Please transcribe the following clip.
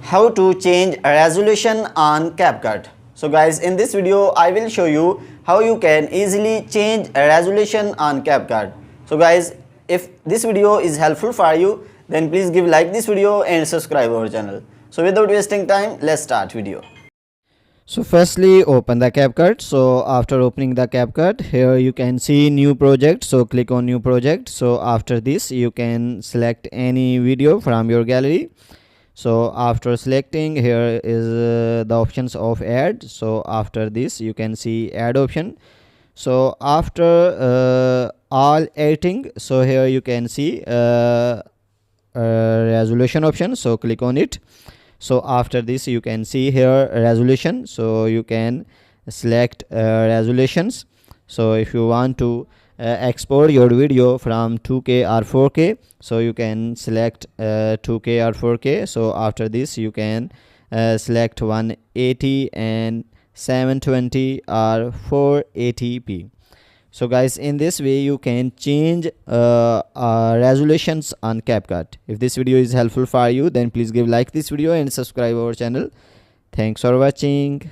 How to change resolution on CapCut. So guys, in this video I will show you how you can easily change resolution on CapCut. So guys, if this video is helpful for you, then please give like this video and subscribe our channel. So without wasting time, let's start video. So firstly, open the CapCut. So after opening the CapCut, here you can see new project. So click on new project. So after this, you can select any video from your gallery. So after selecting, here is the options of add. So after this, you can see add option. So after all editing, so here you can see resolution option. So click on it. So after this, you can see here resolution. So you can select resolutions. So if you want to export your video from 2K or 4K, so you can select 2K or 4K. So after this, you can select 180 and 720 or 480p. So guys, in this way you can change resolutions on CapCut. If this video is helpful for you, then please give like this video and subscribe our channel. Thanks for watching.